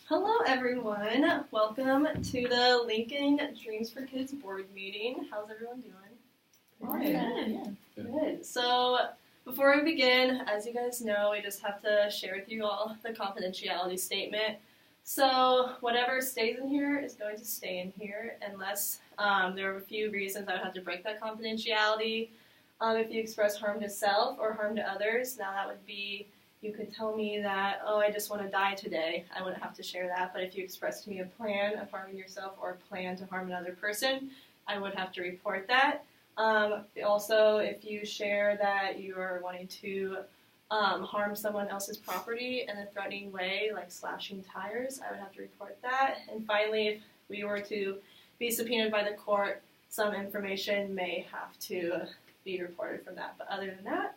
Hello everyone, welcome to the Lincoln Dreams for Kids board meeting. How's everyone doing? Good. So before we begin, as you guys know, we just have to share with you all the confidentiality statement. So whatever stays in here is going to stay in here unless there are a few reasons I would have to break that confidentiality. If you express harm to self or harm to others, now that would be, you could tell me that, oh, I just want to die today. I wouldn't have to share that. But if you express to me a plan of harming yourself or a plan to harm another person, I would have to report that. Also, if you share that you are wanting to harm someone else's property in a threatening way, like slashing tires, I would have to report that. And finally, if we were to be subpoenaed by the court, some information may have to be reported from that. But other than that,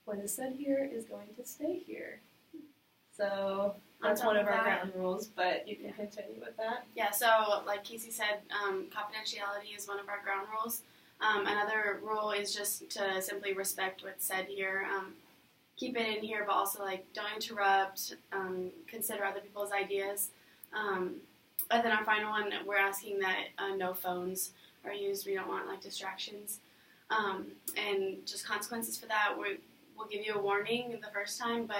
what is said here is going to stay here. So that's one of our ground rules, but you can continue with that. Yeah, so like Kacie said, confidentiality is one of our ground rules. Another rule is just to simply respect what's said here. Keep it in here, but also like don't interrupt, consider other people's ideas. And then our final one, we're asking that no phones are used. We don't want like distractions. And just consequences for that, we'll give you a warning the first time, but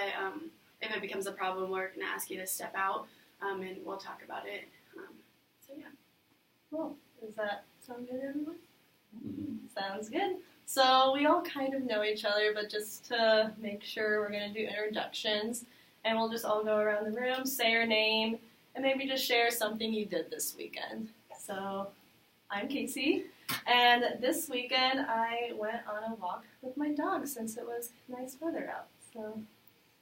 if it becomes a problem, we're going to ask you to step out, and we'll talk about it. So yeah. Cool. Does that sound good, everyone? Mm-hmm. Sounds good. So we all kind of know each other, but just to make sure, we're going to do introductions, and we'll just all go around the room, say your name, and maybe just share something you did this weekend. So I'm Kacie, and this weekend I went on a walk with my dog since it was nice weather out. So,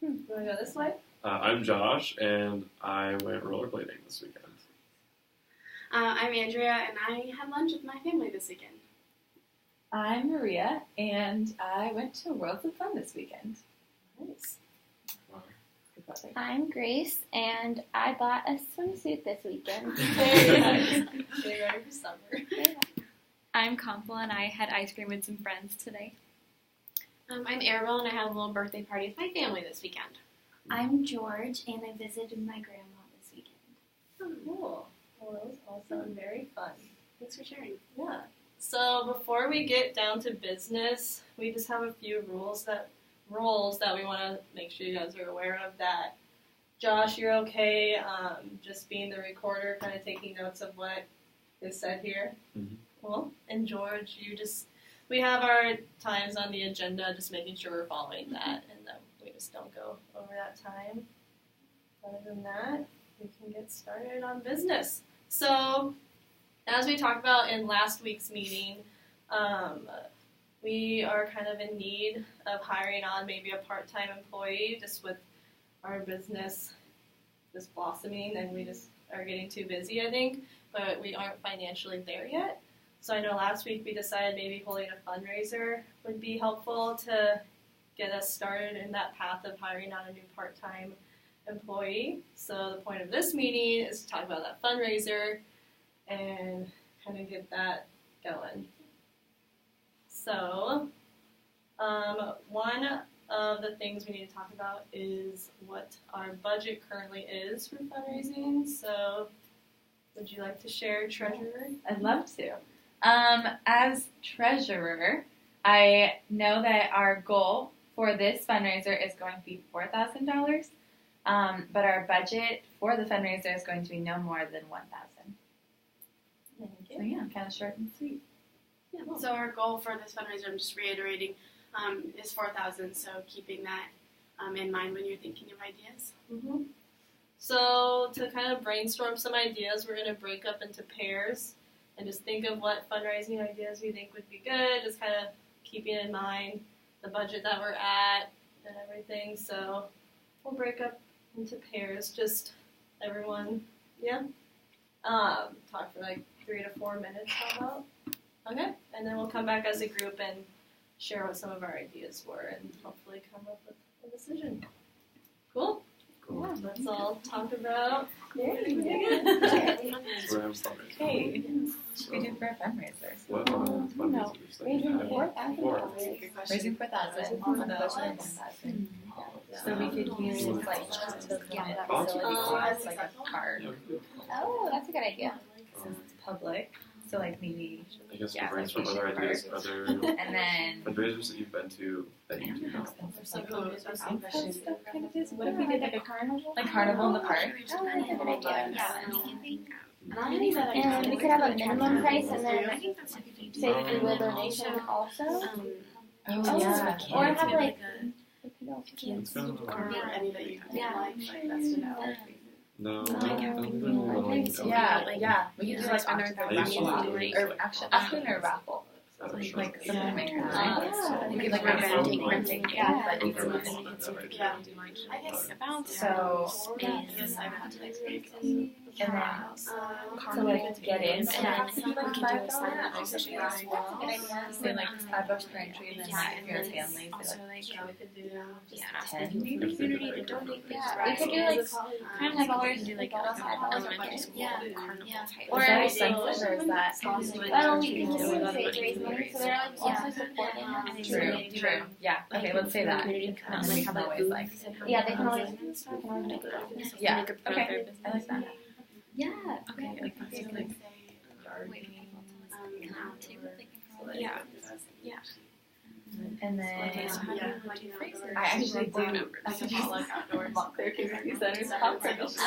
you want to go this way? I'm Josh, and I went rollerblading this weekend. I'm Andrea, and I had lunch with my family this weekend. I'm Maria, and I went to Worlds of Fun this weekend. Nice. Wow. I'm Grace, and I bought a swimsuit this weekend. Very nice. Getting ready for summer. Yeah. I'm Compel, and I had ice cream with some friends today. I'm Arabelle, and I had a little birthday party with my family this weekend. I'm George, and I visited my grandma this weekend. Oh, cool. Well, those all sound very fun. Thanks for sharing. Yeah. So before we get down to business, we just have a few rules that we want to make sure you guys are aware of. That Josh, you're okay just being the recorder, kind of taking notes of what is said here. Mm-hmm. Cool. And George, we have our times on the agenda, just making sure we're following that, and that we just don't go over that time. Other than that, we can get started on business. So, as we talked about in last week's meeting, we are kind of in need of hiring on maybe a part-time employee, just with our business just blossoming, and we just are getting too busy, I think, but we aren't financially there yet. So I know last week we decided maybe holding a fundraiser would be helpful to get us started in that path of hiring on a new part-time employee. So the point of this meeting is to talk about that fundraiser and kind of get that going. So one of the things we need to talk about is what our budget currently is for fundraising. So would you like to share, Treasurer? I'd love to. As treasurer, I know that our goal for this fundraiser is going to be $4,000, but our budget for the fundraiser is going to be no more than $1,000. So yeah, kind of short and sweet. Yeah. So our goal for this fundraiser, I'm just reiterating, is $4,000. So keeping that in mind when you're thinking of ideas. Mm-hmm. So to kind of brainstorm some ideas, we're going to break up into pairs and just think of what fundraising ideas we think would be good, just kind of keeping in mind the budget that we're at and everything. So we'll break up into pairs, just everyone, talk for like 3 to 4 minutes, how about? Okay, and then we'll come back as a group and share what some of our ideas were and hopefully come up with a decision. Cool? Cool. Yeah, let's all talk about. Hey, should we do for a fundraiser? What fundraisers? Raising $4,000. Raising $4,000. So we could use like the facility as like a park. Oh, that's a good idea. Since it's public, so like maybe I guess Yeah, we'll brainstorm like other we ideas, should other and then fundraisers that you've been to that you do know. outfit stuff kind of is. What if we Yeah, did like like a carnival? a carnival in the park? Oh, that's a good idea. Yeah. And we could have a minimum price and then say free will donation also. Oh yeah. Or have like Let's go. Or any that you like that's to know. No, No. I don't think we really Yeah. We could do like auction or auction or raffle. Like something like that. Yeah. We could like Printing. printing. Yeah. But you can Yeah. I guess So I guess I would have to like and then to like get in, and it has to be like $5. Say like $5 per entry, and then like if you're a family, say like $10 maybe. Yeah, we could do like $5 like $5 Or is that expensive, or is that? Well, we can just say raise money, so they're like also supporting us. True. Yeah. Okay, let's say that. We can always like. Yeah, they can always make it up. Yeah. Okay. I like that. Yeah. Okay. like Yeah. And then yeah. I actually do. I just Montclair Community Center's conference.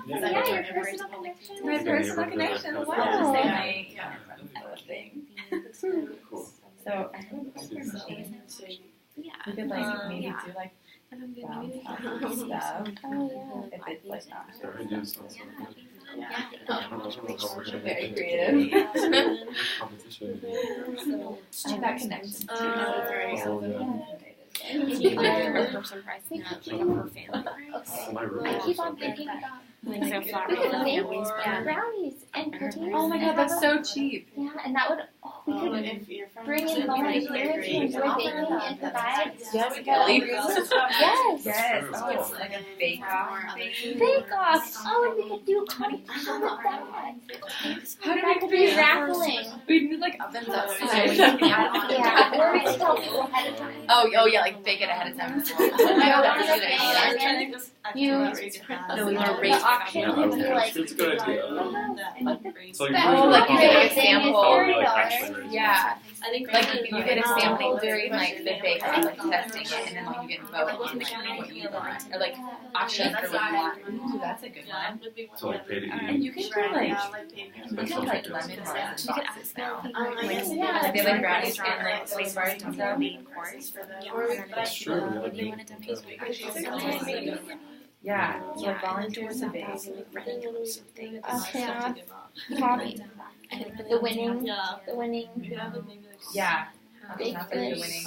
Yeah, your personal connection. My personal connection. Wow. Wow. Thing. Cool. So I think we could like maybe do like downtown stuff Oh if it's like not Our ideas sound so good. I don't know how we're gonna very make creative. competition. I have that connection. Oh, my I roommate. keep on thinking about we could make brownies and cookies. Oh my god, that's so cheap. Yeah, and that would we could If you're from bring in volunteers to enjoy baking and provide. Yes, Yes. Yes. Oh, like a bake off. Bake off. Oh, and we could do competition with that. How do That we could do be that? raffling. We need like ovens outside. Yeah, or we could tell people ahead of time. Oh yeah, like bake it ahead of time. Oh my god, that's a good idea. You the auction Yeah, would be like it's a good idea. So you Oh, like you get a sample. $30. Yeah. I think Like you get a sample during like the bake off, like testing it, and then like you get a vote on like what you want, or like auction for what you want. Ooh, that's a good one. So like pay to And eat. you can do like lemon bars and boxes now. Yeah. Like they have like brownies and like sweet bars and stuff. That's true. Yeah, so like volunteers to bake. Yeah. The winning. Yeah. Bake Not for the goods. winning.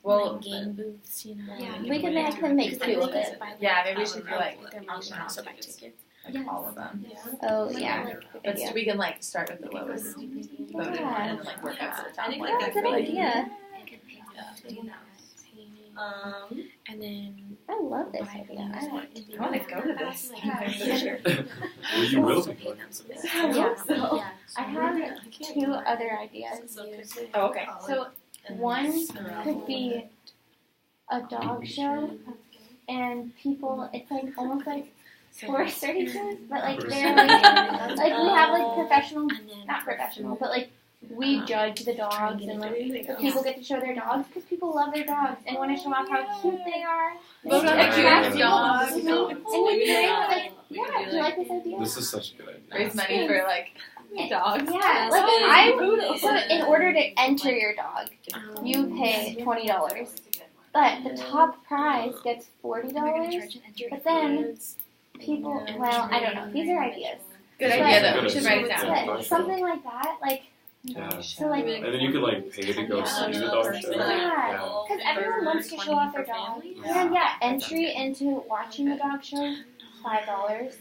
Well, game booths, you know. Yeah, we can make them make two of it. yeah, maybe we should do like auction off buy tickets. like all of them. Oh yeah. But we can like start with the lowest voted one and then like work up to the top one. Yeah, good idea. And then I love this idea. I like it. I want to go to this. Well, you will be going. So I have two other ideas. Oh, okay. So one could be a dog show, and people. It's like almost like horse races, but like they're like we have like professional, not professional, but like we judge the dogs, and like the people get to show their dogs because people love their dogs and want to show off how cute they are. Vote on the cutest dog. And we bring like, yeah, do you like this idea? This is such a good idea. Raise money for like dogs. Yeah, like so in order to enter your dog, you pay $20, but the top prize gets $40. But then people, well, I don't know. These are ideas. Good idea though. We should write it down. But something like that, like Yeah. so, like And then you could like pay to go see the dog show. yeah, because everyone wants to show off their dog. And yeah, entry into watching the dog show, $5.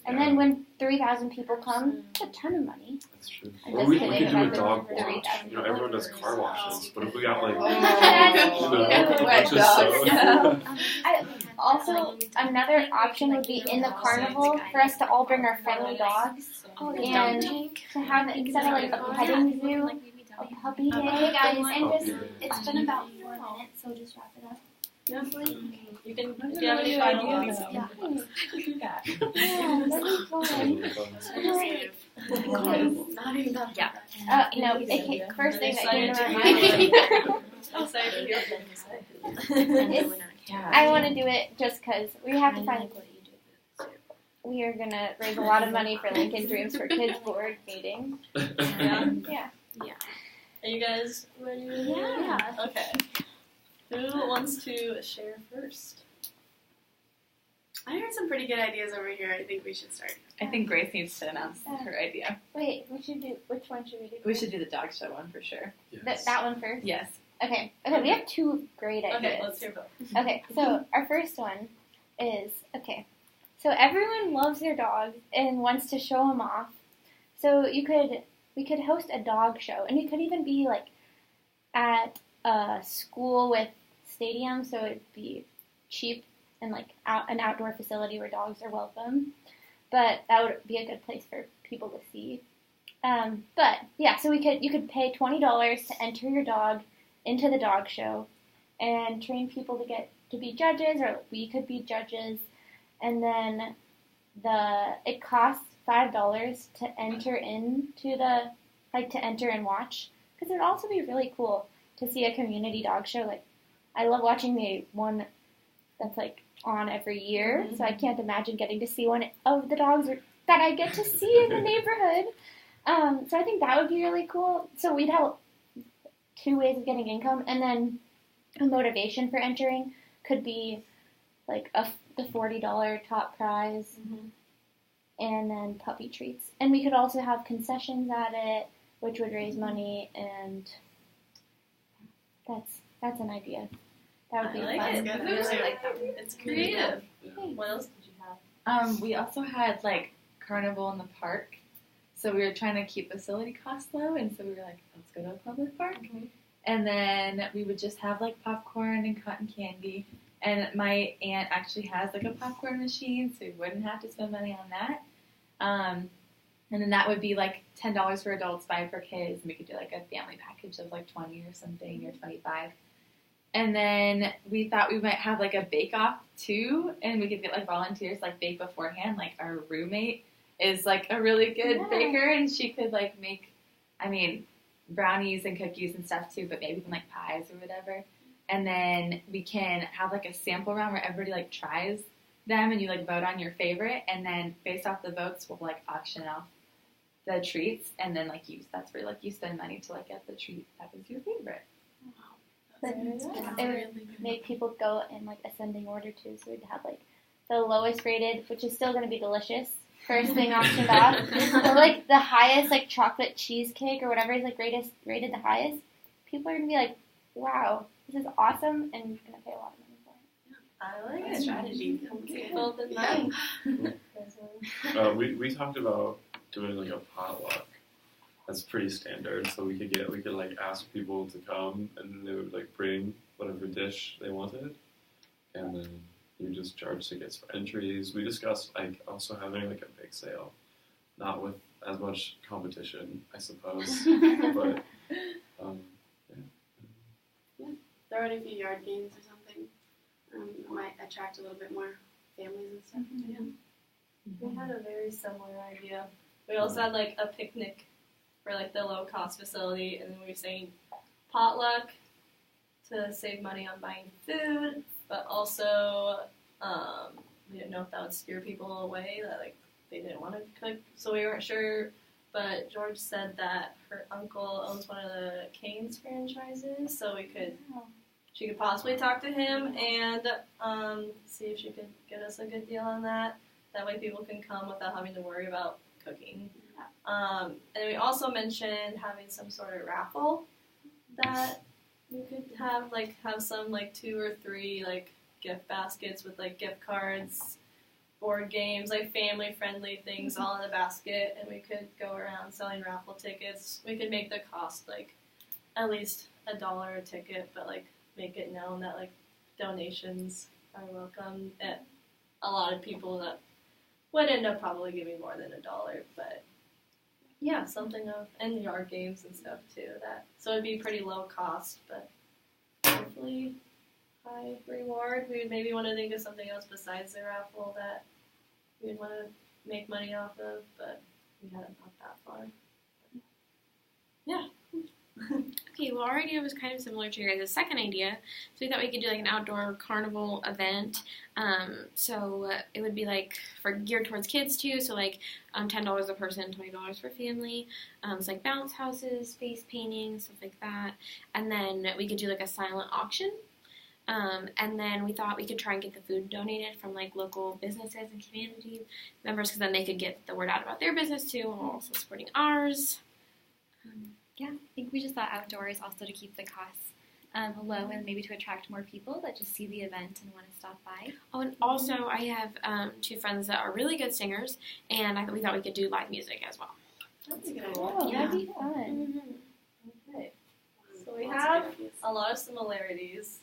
And then when 3,000 people come, it's a ton of money. That's true. I'm Or just we kidding could do a about the dog 3,000 wash. You know, everyone does car washes, but if we got like, That's you know, cute. a bunch of soap. Also, another option would be in the carnival for us to all bring our friendly dogs and to have instead of like a petting zoo, a puppy day, Okay, guys, and just it's been about 4 minutes, so just wrap it up. Yeah. You can. That's Do you have any a final really thoughts? good idea. Yeah, that'd be fun. Creative. Not even thought Yeah. about No, okay, first thing that came to my Excited mind. I'm excited to hear what you say. I want to do it just because we have to find. We are gonna raise a lot of money for Lincoln Dreams for Kids board meeting. Yeah. Yeah. Are you guys ready? Yeah. Okay. Who wants to share first? I heard some pretty good ideas over here. I think we should start. I think Grace needs to announce her idea. Wait, we should do. Which one should we do? We should do the dog show one for sure. That one first. Yes. Okay. Okay. We have two great ideas. Okay, let's hear both. Okay, so our first one is So everyone loves their dog and wants to show them off. So we could host a dog show, and it could even be like at a school with stadium, so it'd be cheap and like an outdoor facility where dogs are welcome. But that would be a good place for people to see. But yeah, so you could pay $20 to enter your dog into the dog show, and train people to be judges, or we could be judges. And then it costs $5 to enter into to enter and watch, because it'd also be really cool to see a community dog show. Like, I love watching the one that's like on every year, so I can't imagine getting to see one of the dogs that I get to see in the neighborhood. So I think that would be really cool. So we'd have two ways of getting income, and then a motivation for entering could be like the $40 top prize, and then puppy treats. And we could also have concessions at it, which would raise money, and that's an idea. That would be I like fun. it. Good. I really like that. It's creative. Yeah. What else did you have? We also had like carnival in the park, so we were trying to keep facility costs low, and so we were like, let's go to a public park, and then we would just have like popcorn and cotton candy. And my aunt actually has like a popcorn machine, so we wouldn't have to spend money on that. And then that would be like $10 for adults, $5 for kids, and we could do like a family package of like 20 or something, or 25. And then we thought we might have like a bake-off too, and we could get like volunteers like bake beforehand. Like our roommate is like a really good baker, and she could like make, brownies and cookies and stuff too, but maybe even like pies or whatever. And then we can have like a sample round where everybody like tries them, and you like vote on your favorite, and then based off the votes, we'll like auction off the treats, and then like that's where like you spend money to like get the treat that was your favorite. But it would make people go in like ascending order too. So we'd have like the lowest rated, which is still going to be delicious, first thing auctioned off, or like the highest like chocolate cheesecake or whatever is like rated the highest. People are going to be like, wow, this is awesome, and you're going to pay a lot of money for it. I like Good it. strategy. Well, then Yeah. We talked about doing like a potluck. That's pretty standard. So we could like ask people to come, and they would like bring whatever dish they wanted, and then you just charge tickets for entries. We discussed like also having like a big sale, not with as much competition, I suppose, but Throw in a few yard games or something. It might attract a little bit more families and stuff. we had a very similar idea. We also had like a picnic for like the low cost facility, and then we were saying potluck to save money on buying food, but also we didn't know if that would steer people away, that like they didn't want to cook, so we weren't sure. But George said that her uncle owns one of the Cane's franchises, so she could possibly talk to him and see if she could get us a good deal on that. That way people can come without having to worry about cooking. And we also mentioned having some sort of raffle that we could have some like 2 or 3 like gift baskets with like gift cards, board games, like family friendly things all in a basket, and we could go around selling raffle tickets. We could make the cost like at least $1 a ticket, but like make it known that like donations are welcome. And a lot of people that would end up probably giving more than $1, but yeah, something of, and yard games and stuff too. So it'd be pretty low cost, but hopefully high reward. We would maybe want to think of something else besides the raffle that we would want to make money off of, but we hadn't thought that far. Yeah. Okay, well, our idea was kind of similar to your guys' second idea. So we thought we could do like an outdoor carnival event. So it would be like geared towards kids too. So like $10 a person, $20 for family. It's like bounce houses, face painting, stuff like that. And then we could do like a silent auction. And then we thought we could try and get the food donated from like local businesses and community members, because then they could get the word out about their business too, while also supporting ours. Yeah, I think we just thought outdoors also to keep the costs low and maybe to attract more people that just see the event and want to stop by. Oh, and also I have 2 friends that are really good singers, and we thought we could do live music as well. That's a good Oh, idea. that'd be fun. Okay. So we have a lot of similarities.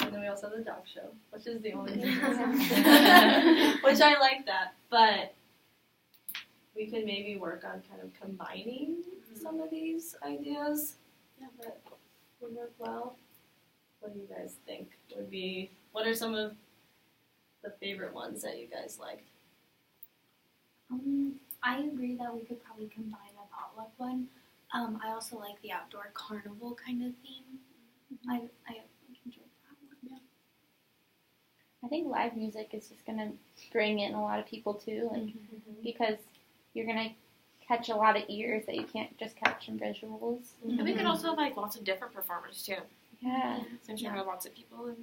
And then we also have the dog show, which is the only thing. Which I like that. But we could maybe work on kind of combining some of these ideas that would work well. What do you guys think what are some of the favorite ones that you guys liked? I agree that we could probably combine a potluck one. I also like the outdoor carnival kind of theme. I enjoyed that one. I think live music is just gonna bring in a lot of people too, like because you're gonna catch a lot of ears that you can't just catch in visuals. And we could also have like lots of different performers too. Yeah. So I'm sure we have lots of people in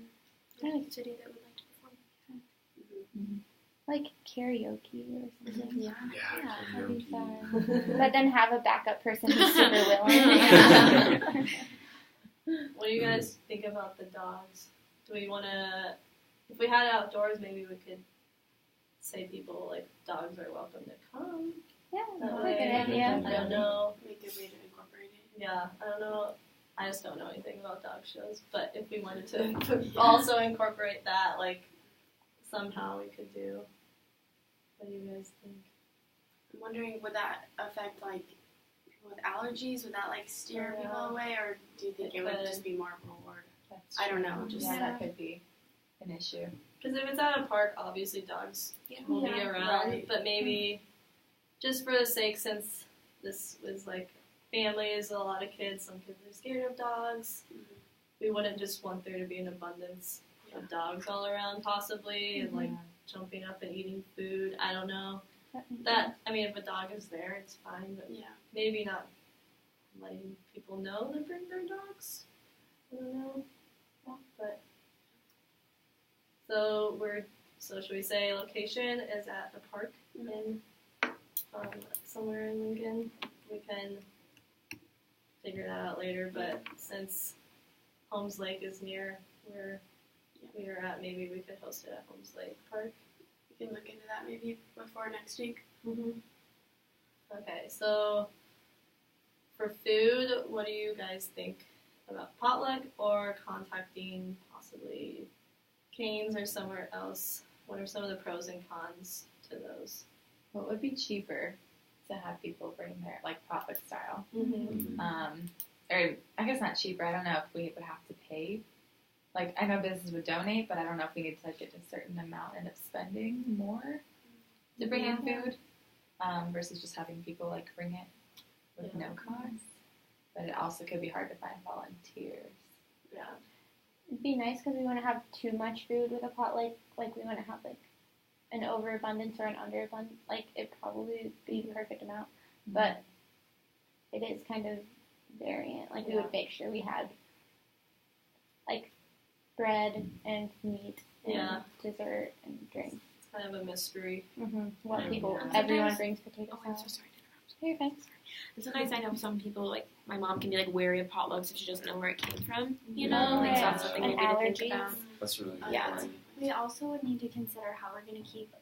the city that would like to perform. Like karaoke or something. Yeah. That'd be fun. But then have a backup person who's super willing. What do you guys think about the dogs? Do we want to, if we had it outdoors, maybe we could say people, like, dogs are welcome to come. Yeah, That that's a way, good idea. I don't know. Make a way to incorporate it. Yeah, I don't know. I just don't know anything about dog shows. But if we wanted to also incorporate that, like, somehow we could do. What do you guys think? I'm wondering, would that affect like people with allergies? Would that like steer Yeah. people away, or do you think It it would could. just be more of a reward? That's I don't true. know, just- yeah, that could be an issue. Because if it's at a park, obviously dogs will be around. Right. But maybe just for the sake, since this was like families, a lot of kids, some kids are scared of dogs. We wouldn't just want there to be an abundance of dogs all around, possibly, and like jumping up and eating food. I don't know. That, I mean, if a dog is there, it's fine, but Yeah. maybe not letting people know to bring their dogs. I don't know. But so should we say location is at the park in somewhere in Lincoln? We can figure that out later, but since Holmes Lake is near where we are at, maybe we could host it at Holmes Lake Park. We can look into that maybe before next week. Okay, so for food, what do you guys think about potluck or contacting possibly Canes or somewhere else? What are some of the pros and cons to those? What would be cheaper to have people bring their, like, potluck style? Or I guess not cheaper. I don't know if we would have to pay. Like, I know businesses would donate, but I don't know if we need to, like, get to a certain amount and end up spending more to bring in food versus just having people, like, bring it with no cost. But it also could be hard to find volunteers. Yeah. It'd be nice because we want to have too much food with a potluck. Like we want to have like an overabundance or an underabundance. Like it probably would be the perfect amount, but it is kind of variant. Like we would make sure we had like bread and meat and dessert and drinks. It's kind of a mystery. What people, Yeah. everyone brings potato Oh, I'm so salad. sorry to interrupt. You're fine. And sometimes I know some people, like, my mom can be, like, wary of potlucks if she doesn't know where it came from, you know? Oh, Like, so yeah. that's something And maybe to allergies. think about. That's really good. Yeah. We also would need to consider how we're going to keep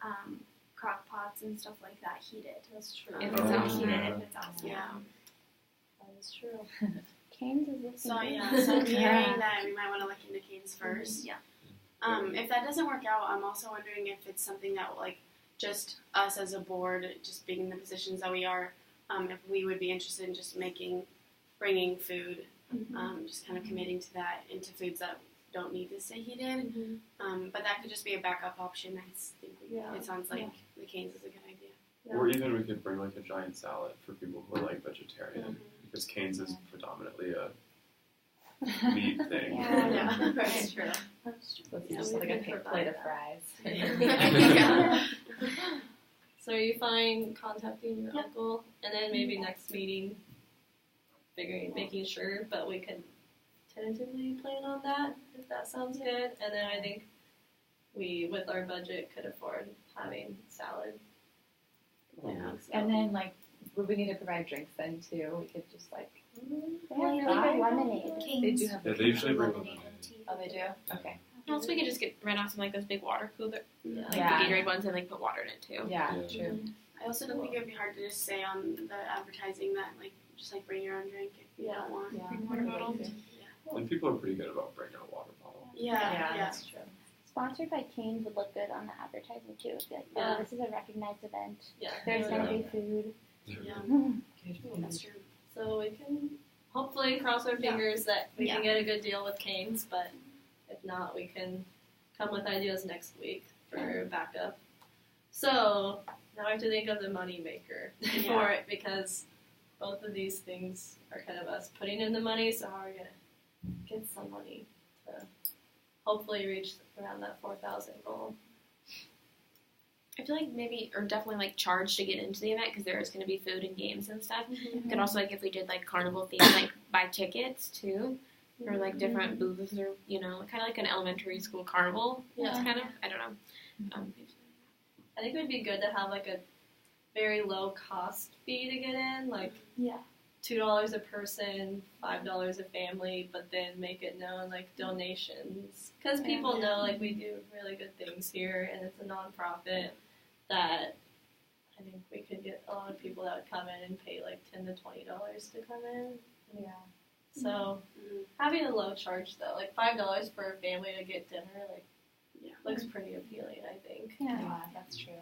crock pots and stuff like that heated. That's true. If If it's it's outside. heated, if it's outside. Yeah. That is true. Canes is this. So I'm hearing that we might want to look into Canes first. Yeah. If that doesn't work out, I'm also wondering if it's something that like just us as a board, just being in the positions that we are, if we would be interested in just bringing food, just kind of committing to that into foods that don't need to stay heated. But that could just be a backup option. I think it sounds like the canes is a good idea. Or even we could bring like a giant salad for people who are like vegetarian, because canes is predominantly a meat thing. Yeah, that's true. Let's just like a plate of fries. So are you fine contacting your uncle, and then maybe next meeting, making sure, but we can tentatively plan on that, if that sounds good. And then I think we, with our budget, could afford having salad. Yeah. And then like, would we need to provide drinks then too? We could just like. They have really good lemonade. They do have. Yeah, they usually bring lemonade lemonade. and tea. Oh, they do. Okay. Also, we could just rent out some like those big water cooler, like Yeah. the Gatorade ones, and like put water in it too. Yeah, Yeah. true. I also don't think it would be hard to just say on the advertising that like just like bring your own drink if you don't want. Yeah. Bring water bottle. And people are pretty good about bringing a water bottle. Yeah. That's true. Sponsored by Canes would look good on the advertising too. It'd be like, Yeah. oh, this is a recognized event. Yeah. There's gonna be food. Yeah, that's true. So we can hopefully cross our fingers that we can get a good deal with Canes, but if not, we can come with ideas next week for backup. So now I have to think of the money maker for it, because both of these things are kind of us putting in the money. So how are we gonna get some money to hopefully reach around that 4,000 goal? I feel like maybe, or definitely like charge to get into the event because there is going to be food and games and stuff. Mm-hmm. Could also like if we did like carnival themes, like buy tickets too, or like different booths, or kind of like an elementary school carnival. Yeah. Kind of. I don't know. I think it would be good to have like a very low cost fee to get in, like $2 a person, $5 a family, but then make it known like donations, because people know like we do really good things here, and it's a nonprofit that I think we could get a lot of people that would come in and pay like $10 to $20 to come in. Yeah. So having a low charge though, like $5 for a family to get dinner, like looks pretty appealing, I think. Yeah, that's true.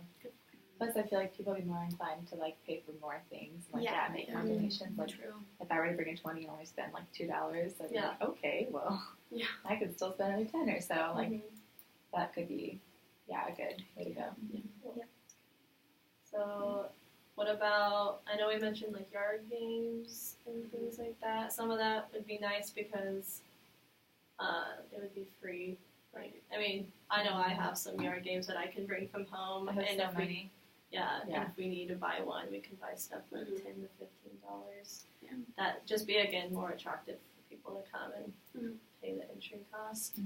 Plus, I feel like people would be more inclined to like pay for more things, like make more donations. Like, if I were to bring in 20 and only spend like $2, I'd be like, okay, well, I could still spend only 10 or so. Like, that could be, a good way to go. So, what about? I know we mentioned like yard games and things like that. Some of that would be nice because it would be free. Right. I mean, I know I have some yard games that I can bring from home, I have and so if many. and if we need to buy one, we can buy stuff for $10 to $15. Yeah. That just be again more attractive for people to come and pay the entry cost.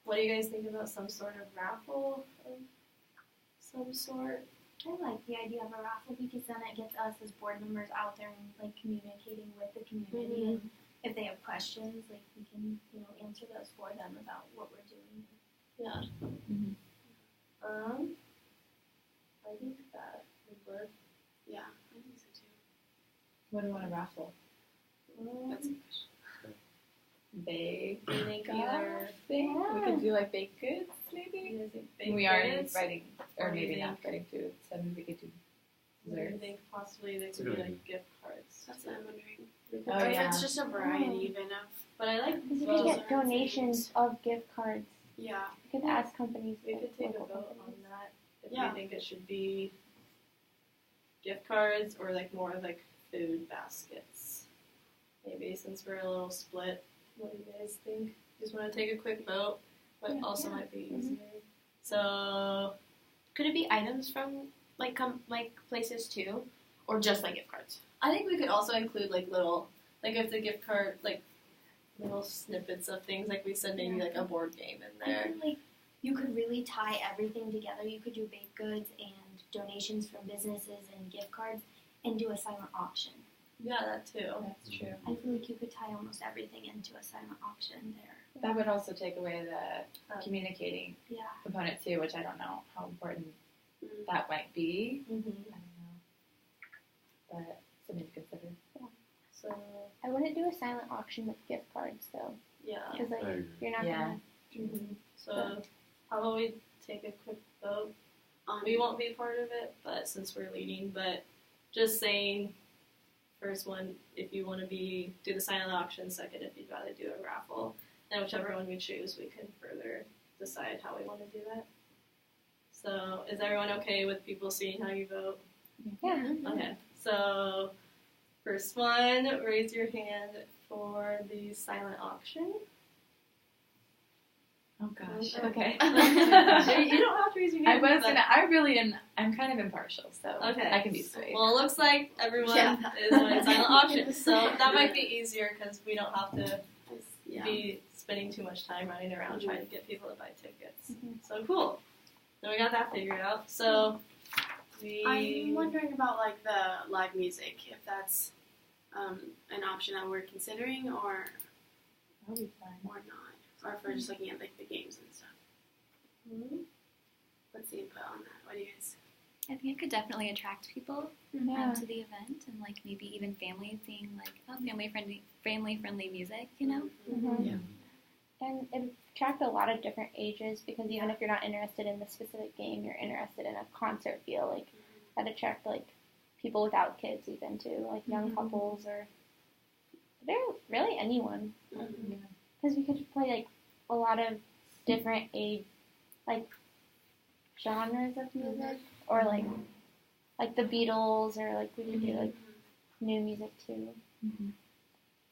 What do you guys think about some sort of raffle of some sort? I like the idea of a raffle because then it gets us as board members out there and like communicating with the community. And if they have questions, like we can, answer those for them about what we're doing. Yeah. I think that would work. Yeah, I think so too. What do you want to raffle? That's a question. Baked Either thing? We could do like baked goods, maybe? We are inviting, or Or maybe you not getting food, so maybe we could do I desserts. think possibly they That's a could be good like gift cards. That's what I'm wondering. Oh, Or if yeah. it's just a variety even of. But I like Because you both. could get donations of gift cards. Yeah. You could ask companies. We like, could take a local vote on companies. that. If Yeah. we think it should be gift cards or like more of like food baskets. Maybe since we're a little split. What do you guys think? Just want to take a quick vote, but also might be easier. So Could it be items from like places too, or just like gift cards? I think we could also include like little, like if the gift card, like little snippets of things, like we said, maybe like a board game in I there. think like you could really tie everything together. You could do baked goods and donations from businesses and gift cards and do a silent auction. Yeah, that too. That's true. I feel like you could tie almost everything into a silent auction there. That would also take away the communicating Yeah. component too, which I don't know how important that might be. Mm-hmm. I don't know. But something to consider. So I wouldn't do a silent auction with gift cards though, yeah. because like I agree. you're not Yeah. gonna. Mm-hmm. So how about we take a quick vote? We won't be part of it, but since we're leading, but just saying, first one, if you want to do the silent auction. Second, if you'd rather do a raffle. and whichever one we choose, we can further decide how we want to do that. So, is everyone okay with people seeing how you vote? Yeah. Okay, so first one, raise your hand for the silent auction. Oh gosh. Okay. Okay. You don't have to raise your hand. I really am. I'm kind of impartial, so Okay. I can be swayed. Well, it looks like everyone is wanting silent auction, so that might be easier because we don't have to be spending too much time running around trying to get people to buy tickets. So cool. Then we got that figured out. So I'm wondering about like the live music, if that's an option that we're considering, or That'll be fun. or not, or if we're just looking at like the games and stuff. What's the input on that? What do you guys? I think it could definitely attract people Yeah. to the event, and like maybe even families seeing like family friendly music, you know. Mhm. Yeah. And it attracts a lot of different ages because even if you're not interested in the specific game, you're interested in a concert feel. Like that attract like people without kids even too, like young couples or really anyone. Because we could play like a lot of different age, like genres of music, or like the Beatles, or like we could do like new music too.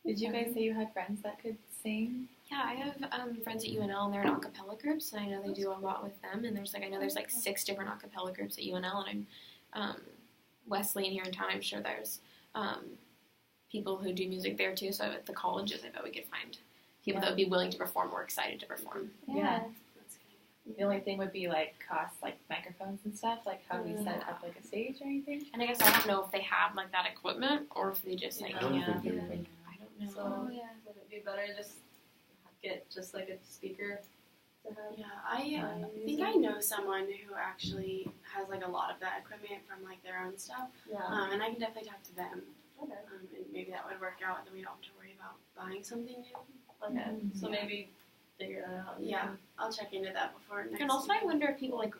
Did you guys say you had friends that could sing? Yeah, I have friends at UNL, and they're in a cappella groups, and I know they do a lot with them. And there's I know there's 6 different a cappella groups at UNL, and I'm Wesleyan here in town. I'm sure there's people who do music there too. So at the colleges, I bet we could find people that would be willing to perform or excited to perform. Yeah. That's good. The only thing would be like cost, like microphones and stuff. Like how we set up like a stage or anything. And I guess I don't know if they have like that equipment or if they just I don't think they would. I don't know. So would it be better just get just like a speaker to have? Yeah, I think I know someone who actually has like a lot of that equipment from like their own stuff, Yeah. and I can definitely talk to them, Okay. and maybe that would work out, and then we don't have to worry about buying something new. Okay. So maybe figure that out. Yeah, I'll check into that before next. And also, I meeting. wonder if people like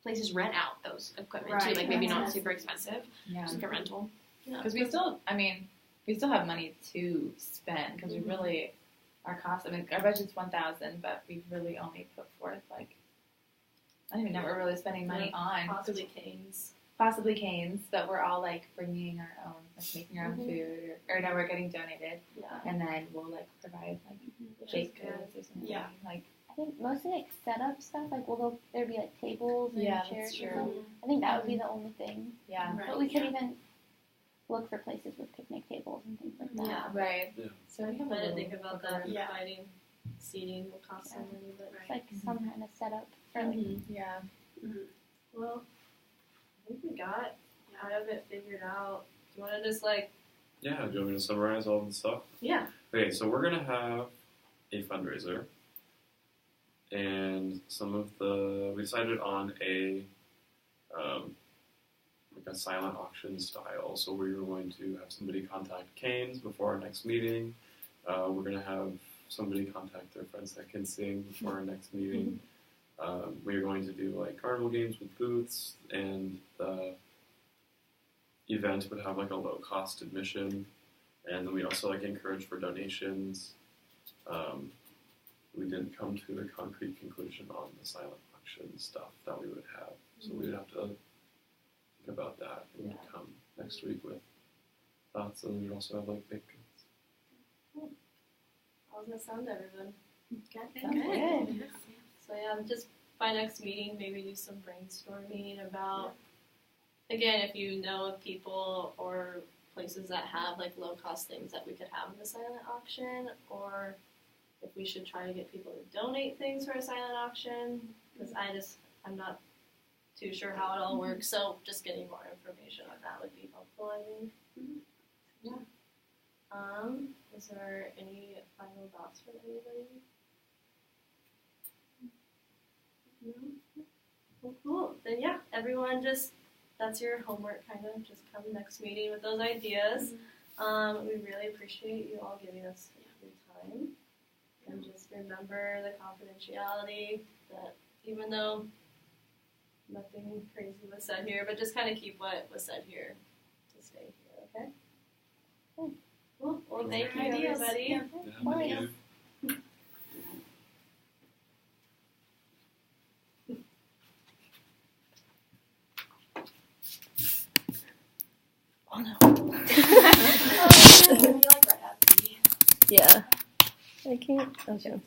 places rent out those equipment too, Right. like maybe not Yes. super expensive, Yeah. just like a rental. Because we still have money to spend because we really, our cost, our budget's $1,000, but we really only put forth like, I don't even know what we're really spending money on. Possibly canes. Possibly canes, but we're all like bringing our own, like making our own food, or no, we're getting donated, Yeah. and then we'll like provide like baked goods or something. Yeah. Like, I think mostly like setup stuff, like there'd be like tables and Yeah, chairs. that's and true. stuff. I think that would be the only thing. yeah. Right, But we could yeah. even look for places with picnic tables and things like that. Yeah. Right. Yeah. So I have I a didn't little think about that. Yeah. Providing seating will cost some money, but It's like some kind of setup for like Yeah. well, I think we got kind of it figured out. Do you want to just like? Yeah, do you want me to summarize all the stuff? Yeah. Okay, so we're gonna have a fundraiser, and we decided on a like a silent auction style. So we were going to have somebody contact Canes before our next meeting. We're gonna have somebody contact their friends that can sing before our next meeting. We're going to do like carnival games with booths, and the event would have like a low cost admission, and then we also like encourage for donations. We didn't come to a concrete conclusion on the silent auction stuff that we would have, so we would have to think about that. We would come next week with thoughts, and we would also have like baked goods. How's that sound, everyone? Good. So yeah, just by next meeting, maybe do some brainstorming about. Again, if you know of people or places that have like low cost things that we could have in the silent auction, or if we should try to get people to donate things for a silent auction, because I'm not too sure how it all works. So just getting more information on that would be helpful, I think. Is there any final thoughts from anybody? No? Well, cool. Then yeah, everyone that's your homework, kind of. Just come next meeting with those ideas. We really appreciate you all giving us your time. And just remember the confidentiality, that even though nothing crazy was said here, but just kind of keep what was said here to stay here, okay? Cool. Well, thank you, everybody. Yeah, thank you. Yeah. I can't. Okay.